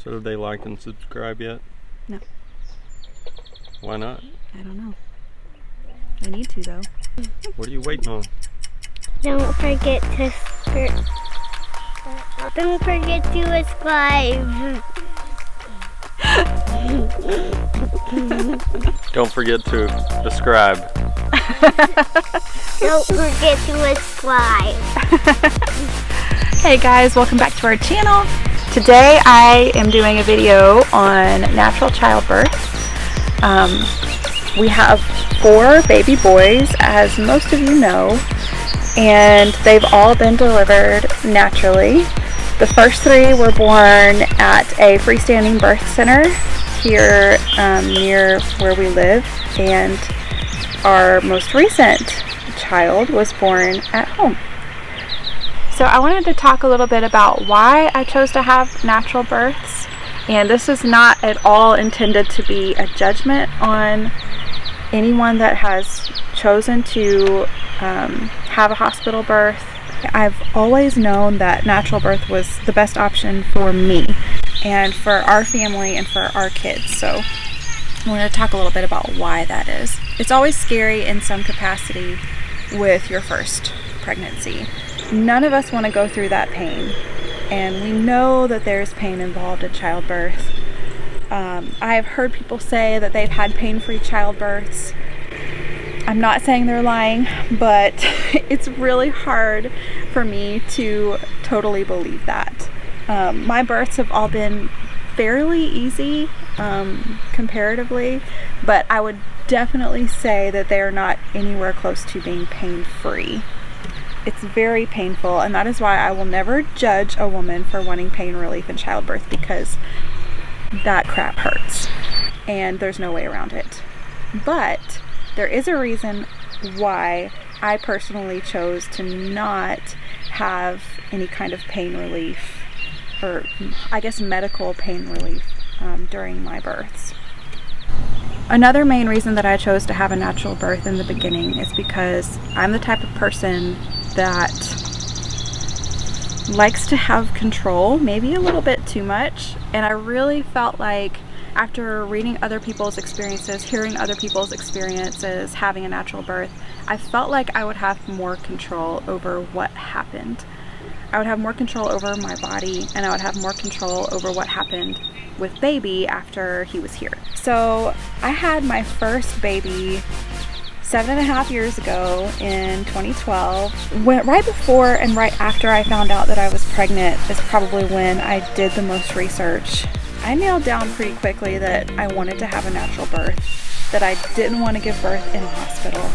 So have they liked and subscribed yet? No. Why not? I don't know. I need to though. What are you waiting on? Don't forget to subscribe. Don't forget to subscribe. Don't forget to subscribe. Hey guys, welcome back to our channel. Today I am doing a video on natural childbirth. We have 4 baby boys, as most of you know, and they've all been delivered naturally. The first 3 were born at a freestanding birth center here near where we live, and our most recent child was born at home. So I wanted to talk a little bit about why I chose to have natural births, and this is not at all intended to be a judgment on anyone that has chosen to have a hospital birth. I've always known that natural birth was the best option for me and for our family and for our kids. So I want to talk a little bit about why that is. It's always scary in some capacity with your first pregnancy. None of us want to go through that pain, and we know that there's pain involved in childbirth. I've heard people say that they've had pain-free childbirths. I'm not saying they're lying, but it's really hard for me to totally believe that. My births have all been fairly easy comparatively, but I would definitely say that they are not anywhere close to being pain-free. It's very painful, and that is why I will never judge a woman for wanting pain relief in childbirth, because that crap hurts and there's no way around it. But there is a reason why I personally chose to not have any kind of pain relief, or I guess medical pain relief during my births. Another main reason that I chose to have a natural birth in the beginning is because I'm the type of person that likes to have control, maybe a little bit too much, and I really felt like after reading other people's experiences, hearing other people's experiences having a natural birth, I felt like I would have more control over what happened. I would have more control over my body, and I would have more control over what happened with baby after he was here. So I had my first baby 7.5 years ago in 2012. Right before and right after I found out that I was pregnant is probably when I did the most research. I nailed down pretty quickly that I wanted to have a natural birth, that I didn't want to give birth in a hospital.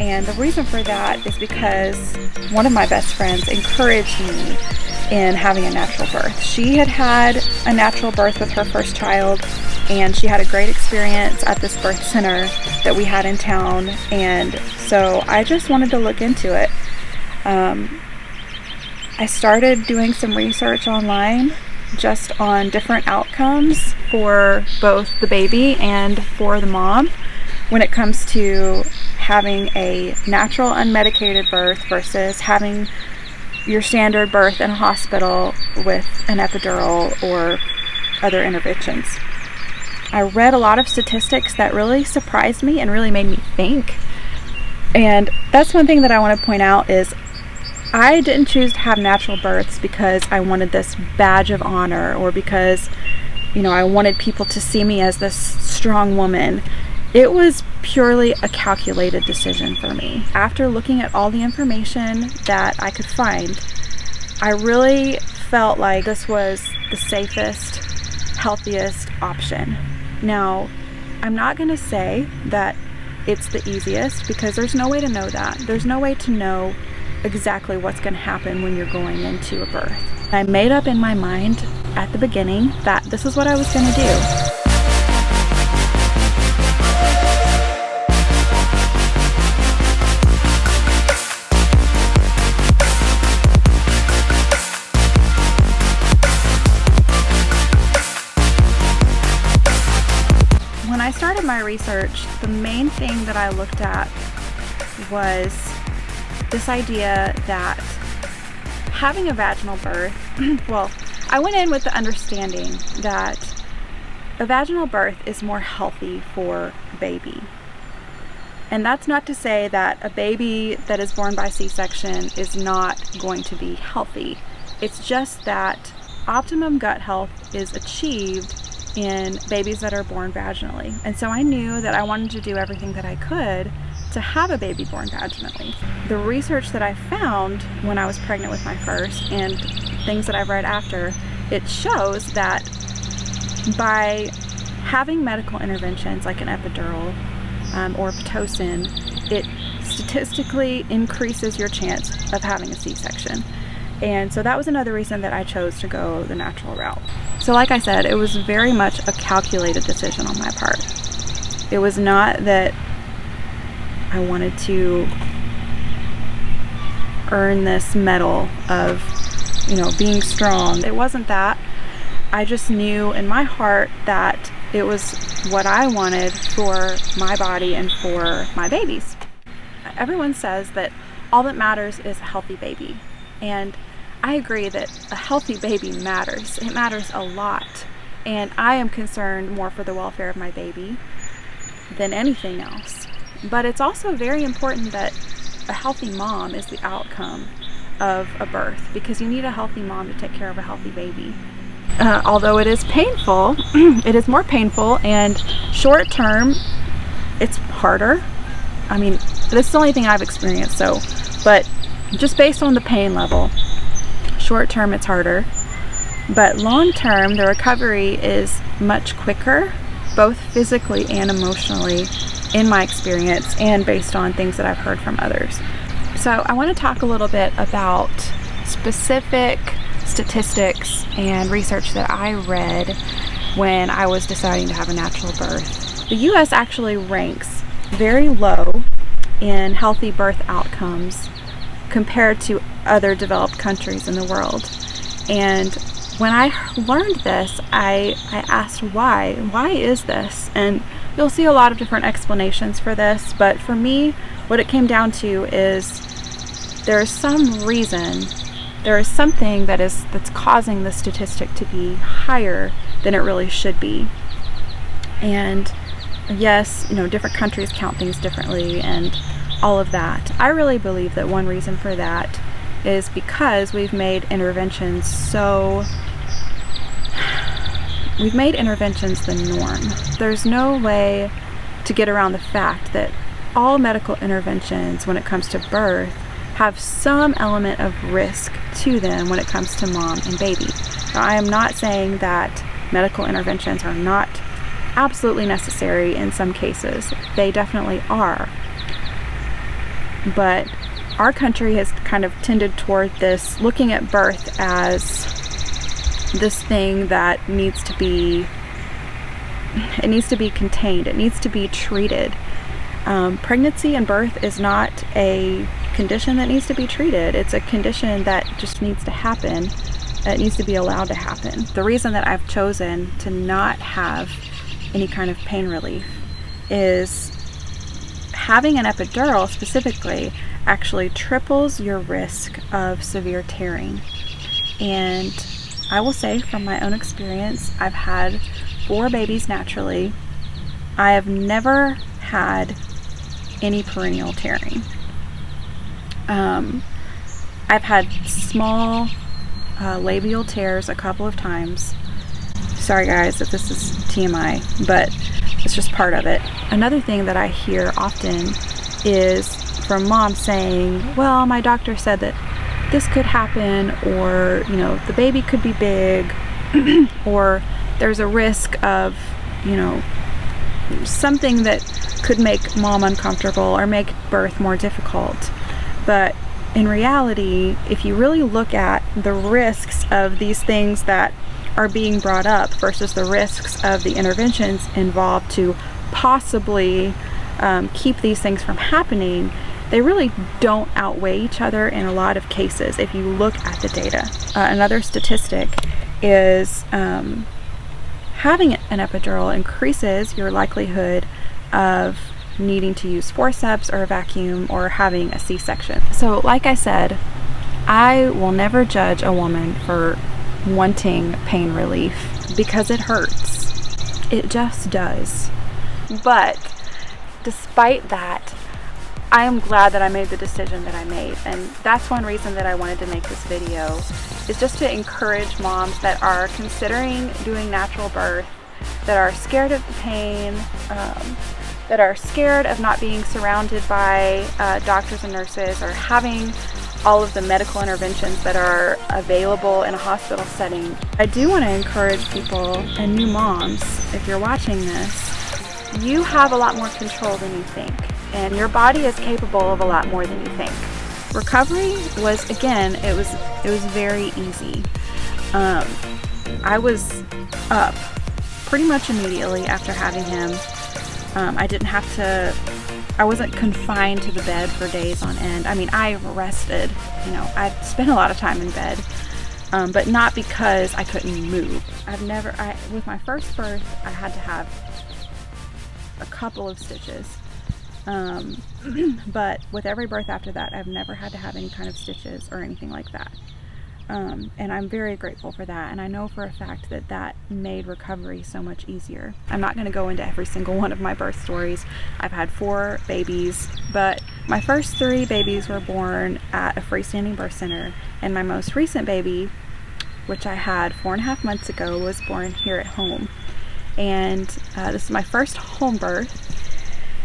And the reason for that is because one of my best friends encouraged me in having a natural birth. She had had a natural birth with her first child, and she had a great experience at this birth center that we had in town, and so I just wanted to look into it. I started doing some research online just on different outcomes for both the baby and for the mom when it comes to having a natural unmedicated birth versus having your standard birth in a hospital with an epidural or other interventions. I read a lot of statistics that really surprised me and really made me think. And that's one thing that I want to point out is I didn't choose to have natural births because I wanted this badge of honor, or because, I wanted people to see me as this strong woman. It was purely a calculated decision for me. After looking at all the information that I could find, I really felt like this was the safest, healthiest option. Now, I'm not going to say that it's the easiest, because there's no way to know that. There's no way to know exactly what's going to happen when you're going into a birth. I made up in my mind at the beginning that this is what I was going to do. When I started my research, the main thing that I looked at was this idea that having a vaginal birth, well, I went in with the understanding that a vaginal birth is more healthy for baby. And that's not to say that a baby that is born by C-section is not going to be healthy. It's just that optimum gut health is achieved in babies that are born vaginally. And so I knew that I wanted to do everything that I could to have a baby born vaginally. The research that I found when I was pregnant with my first, and things that I've read after, it shows that by having medical interventions like an epidural or Pitocin, it statistically increases your chance of having a C-section. And so that was another reason that I chose to go the natural route. So like I said, it was very much a calculated decision on my part. It was not that I wanted to earn this medal of, being strong. It wasn't that. I just knew in my heart that it was what I wanted for my body and for my babies. Everyone says that all that matters is a healthy baby. And I agree that a healthy baby matters. It matters a lot. And I am concerned more for the welfare of my baby than anything else. But it's also very important that a healthy mom is the outcome of a birth, because you need a healthy mom to take care of a healthy baby. Although it is painful, it is more painful, and short term, it's harder. I mean, this is the only thing I've experienced, but just based on the pain level, short term it's harder. But long term, the recovery is much quicker, both physically and emotionally, in my experience and based on things that I've heard from others. So I want to talk a little bit about specific statistics and research that I read when I was deciding to have a natural birth. The US actually ranks very low in healthy birth outcomes compared to other developed countries in the world. And when I learned this, I asked why. Why is this? And you'll see a lot of different explanations for this, but for me, what it came down to is there is some reason, there is something that's causing the statistic to be higher than it really should be. And yes, different countries count things differently and all of that. I really believe that one reason for that is because we've made interventions the norm. There's no way to get around the fact that all medical interventions when it comes to birth have some element of risk to them when it comes to mom and baby. Now, I am not saying that medical interventions are not absolutely necessary in some cases. They definitely are. But our country has kind of tended toward this, looking at birth as this thing that needs to be contained, it needs to be treated. Pregnancy and birth is not a condition that needs to be treated. It's a condition that just needs to happen. It needs to be allowed to happen. The reason that I've chosen to not have any kind of pain relief is having an epidural specifically actually triples your risk of severe tearing. And I will say from my own experience, I've had 4 babies naturally. I have never had any perineal tearing. I've had small labial tears a couple of times. Sorry guys if this is TMI, but it's just part of it. Another thing that I hear often is from moms saying, well, my doctor said that this could happen, or the baby could be big, or there's a risk of something that could make mom uncomfortable or make birth more difficult. But in reality, if you really look at the risks of these things that are being brought up versus the risks of the interventions involved to possibly keep these things from happening, they really don't outweigh each other in a lot of cases if you look at the data. Another statistic is having an epidural increases your likelihood of needing to use forceps or a vacuum or having a C-section. So like I said, I will never judge a woman for wanting pain relief because it hurts. It just does. But despite that, I am glad that I made the decision that I made, and that's one reason that I wanted to make this video, is just to encourage moms that are considering doing natural birth, that are scared of the pain, that are scared of not being surrounded by doctors and nurses, or having all of the medical interventions that are available in a hospital setting. I do want to encourage people and new moms, if you're watching this, you have a lot more control than you think, and your body is capable of a lot more than you think. Recovery was, again, it was very easy. I was up pretty much immediately after having him. I wasn't confined to the bed for days on end. I mean, I rested, I spent a lot of time in bed, but not because I couldn't move. With my first birth, I had to have a couple of stitches. But with every birth after that, I've never had to have any kind of stitches or anything like that. And I'm very grateful for that, and I know for a fact that that made recovery so much easier. I'm not going to go into every single one of my birth stories. I've had 4 babies, but my first 3 babies were born at a freestanding birth center, and my most recent baby, which I had 4.5 months ago, was born here at home. And this is my first home birth.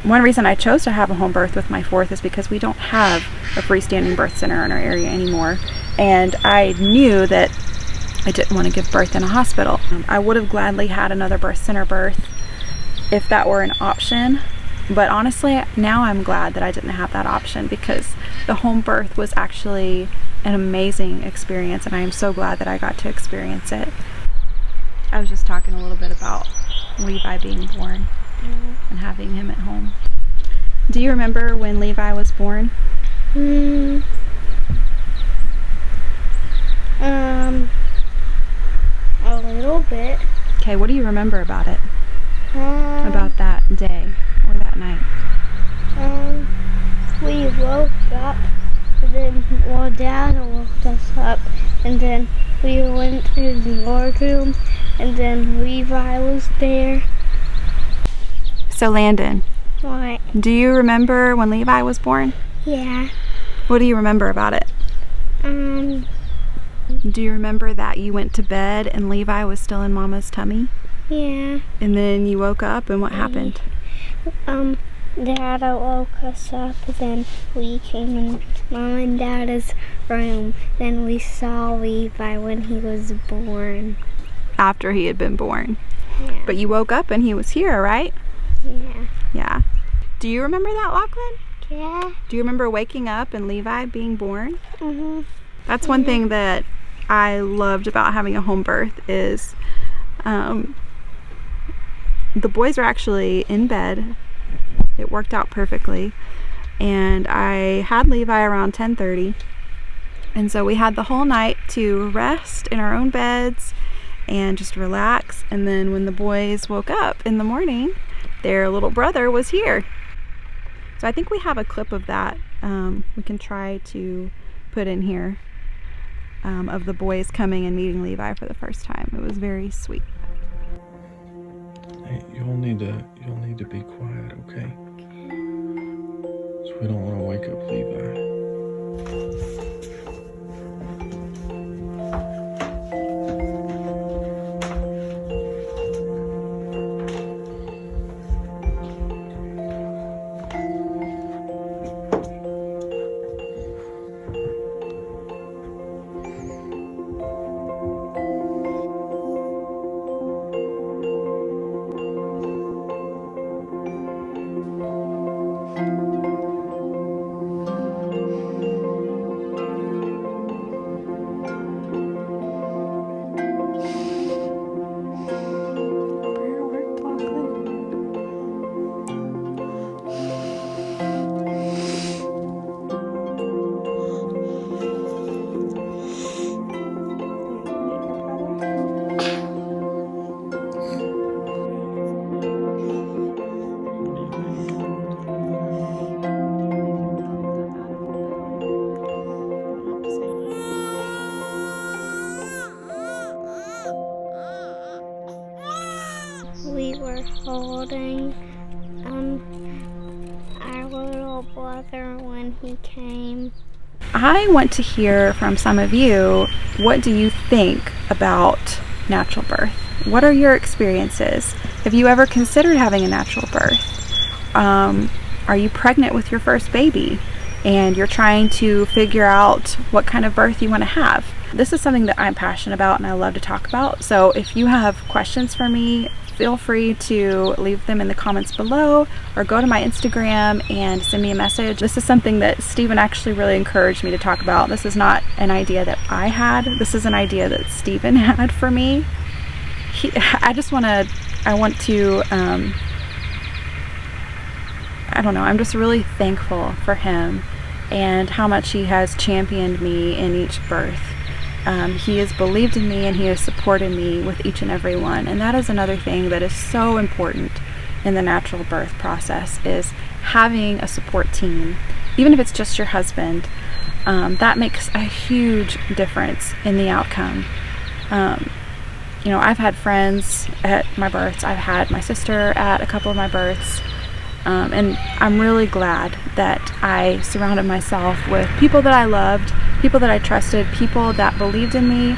One reason I chose to have a home birth with my 4th is because we don't have a freestanding birth center in our area anymore, and I knew that I didn't want to give birth in a hospital. I would have gladly had another birth center birth if that were an option, but honestly now I'm glad that I didn't have that option, because the home birth was actually an amazing experience, and I am so glad that I got to experience it. I was just talking a little bit about Levi being born and having him at home. Do you remember when Levi was born? A little bit. Okay, what do you remember about it? About that day or that night? We woke up, and then, well, Dad woke us up, and then we went to the wardroom, and then Levi was there. So Landon, What? do you remember when Levi was born? Yeah. What do you remember about it? Do you remember that you went to bed and Levi was still in Mama's tummy? Yeah. And then you woke up and what happened? Dad woke us up, then we came in Mom and Dad's room. Then we saw Levi when he was born. After he had been born. Yeah. But you woke up and he was here, right? Yeah. Yeah. Do you remember that, Lachlan? Yeah. Do you remember waking up and Levi being born? Mhm. That's one thing that I loved about having a home birth is the boys were actually in bed. It worked out perfectly. And I had Levi around 10:30. And so we had the whole night to rest in our own beds and just relax. And then when the boys woke up in the morning, their little brother was here. So I think we have a clip of that we can try to put in here of the boys coming and meeting Levi for the first time. It was very sweet. Hey, you'll need to be quiet, okay? So we don't want to wake up Levi. were holding our little brother when he came. I want to hear from some of you, what do you think about natural birth? What are your experiences? Have you ever considered having a natural birth? Are you pregnant with your first baby and you're trying to figure out what kind of birth you want to have? This is something that I'm passionate about and I love to talk about. So if you have questions for me, feel free to leave them in the comments below or go to my Instagram and send me a message. This is something that Stephen actually really encouraged me to talk about. This is not an idea that I had. This is an idea that Stephen had for me. I don't know, I'm just really thankful for him and how much he has championed me in each birth. He has believed in me and he has supported me with each and every one. And that is another thing that is so important in the natural birth process, is having a support team. Even if it's just your husband, that makes a huge difference in the outcome. You know, I've had friends at my births. I've had my sister at a couple of my births. And I'm really glad that I surrounded myself with people that I loved, people that I trusted, people that believed in me.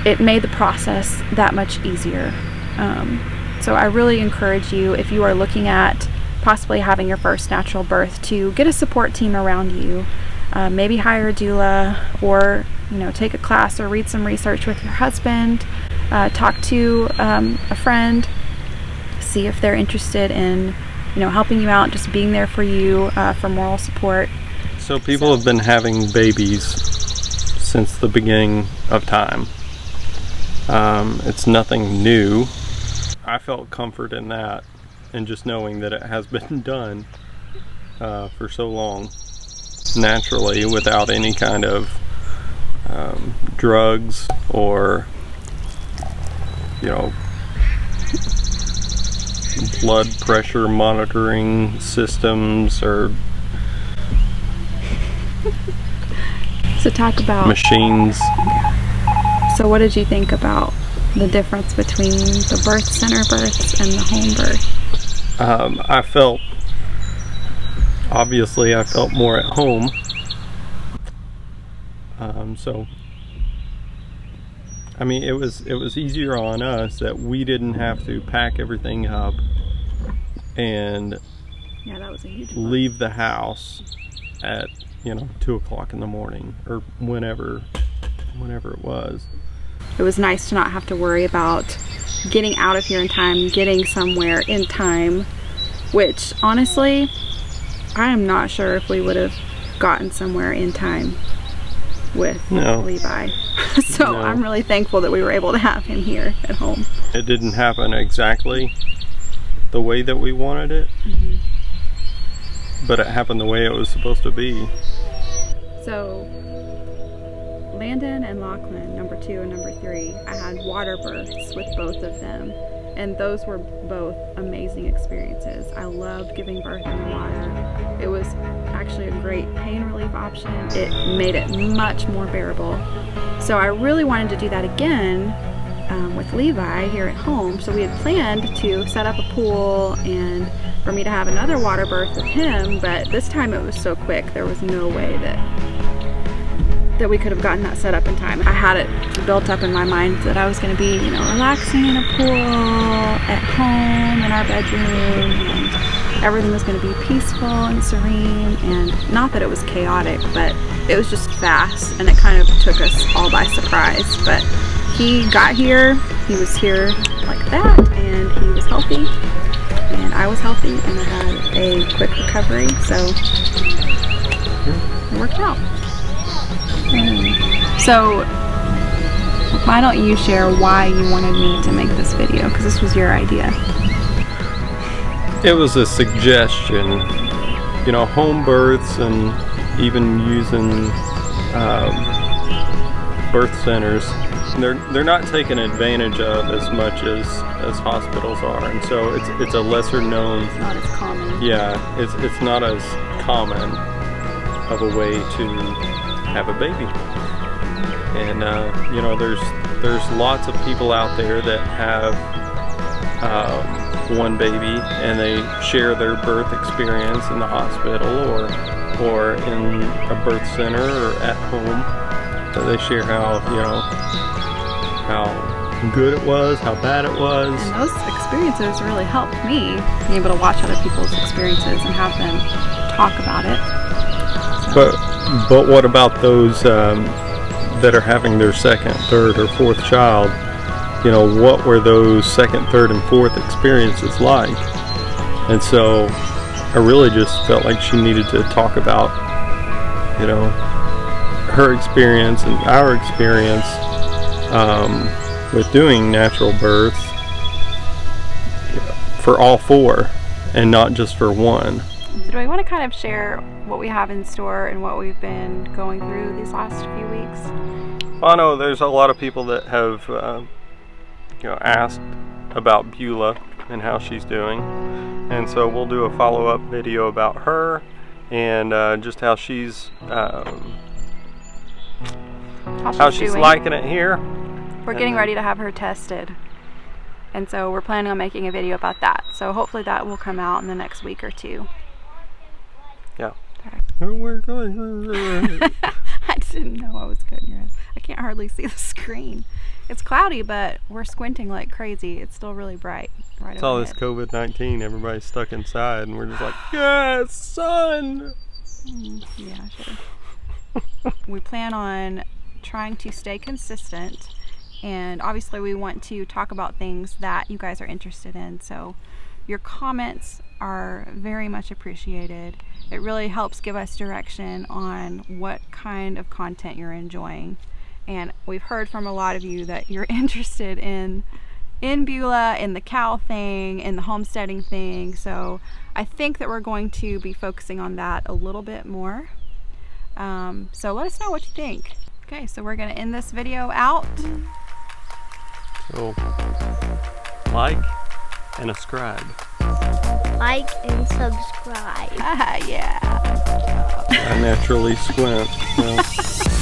It made the process that much easier. So I really encourage you, if you are looking at possibly having your first natural birth, to get a support team around you. Maybe hire a doula, or take a class or read some research with your husband. Talk to a friend, see if they're interested in helping you out, just being there for you, for moral support. So people have been having babies since the beginning of time. It's nothing new. I felt comfort in that, and just knowing that it has been done for so long, naturally, without any kind of drugs or blood pressure monitoring systems or So talk about machines. So what did you think about the difference between the birth center births and the home birth? I felt more at home. So I mean, it was easier on us that we didn't have to pack everything up and that was a huge leave the house at 2 o'clock in the morning, or whenever it was. It was nice to not have to worry about getting out of here in time, getting somewhere in time, which honestly, I am not sure if we would have gotten somewhere in time with Levi. So no. I'm really thankful that we were able to have him here at home. It didn't happen exactly the way that we wanted it, but it happened the way it was supposed to be. So Landon and Lachlan, number 2 and number 3, I had water births with both of them, and those were both amazing experiences. I loved giving birth in the water. It was actually a great pain relief option. It made it much more bearable. So I really wanted to do that again with Levi here at home. So we had planned to set up a pool and for me to have another water birth with him, but this time it was so quick, there was no way that we could have gotten that set up in time. I had it built up in my mind that I was going to be, relaxing in a pool at home in our bedroom, and everything was going to be peaceful and serene, and not that it was chaotic, but it was just fast, and it kind of took us all by surprise. But he got here, he was here like that, and he was healthy, and I was healthy, and I had a quick recovery, so it worked out. So why don't you share why you wanted me to make this video, because this was your idea. It was a suggestion, home births and even using birth centers, they're not taken advantage of as much as hospitals are, and so it's a lesser known. It's not as common. Yeah, it's not as common of a way to have a baby, and there's lots of people out there that have one baby and they share their birth experience in the hospital or in a birth center or at home. So they share how, you know, how good it was, how bad it was. And those experiences really helped me be able to watch other people's experiences and have them talk about it. But what about those that are having their second, third, or fourth child? You know, what were those second, third, and fourth experiences like? And so I really just felt like she needed to talk about, you know, her experience and our experience with doing natural births for all four and not just for one. So do we want to kind of share what we have in store and what we've been going through these last few weeks? Well, I know there's a lot of people that have you know, asked about Beulah and how she's doing, and so we'll do a follow-up video about her and just how she's liking it here. We're getting ready to have her tested, and so we're planning on making a video about that. So hopefully that will come out in the next week or two. Yeah. We're going. I didn't know I was cutting your head. I can't hardly see the screen. It's cloudy, but we're squinting like crazy. It's still really bright. Right. It's all this COVID-19. Everybody's stuck inside, and we're just like, yes, sun. Yeah, sure. We plan on trying to stay consistent, and obviously we want to talk about things that you guys are interested in. So your comments are very much appreciated. It really helps give us direction on what kind of content you're enjoying. And we've heard from a lot of you that you're interested in Beulah, in the cow thing, in the homesteading thing. So I think that we're going to be focusing on that a little bit more. So let us know what you think. Okay, so we're going to end this video out. So like and subscribe. Like and subscribe. Yeah. I naturally squint. So.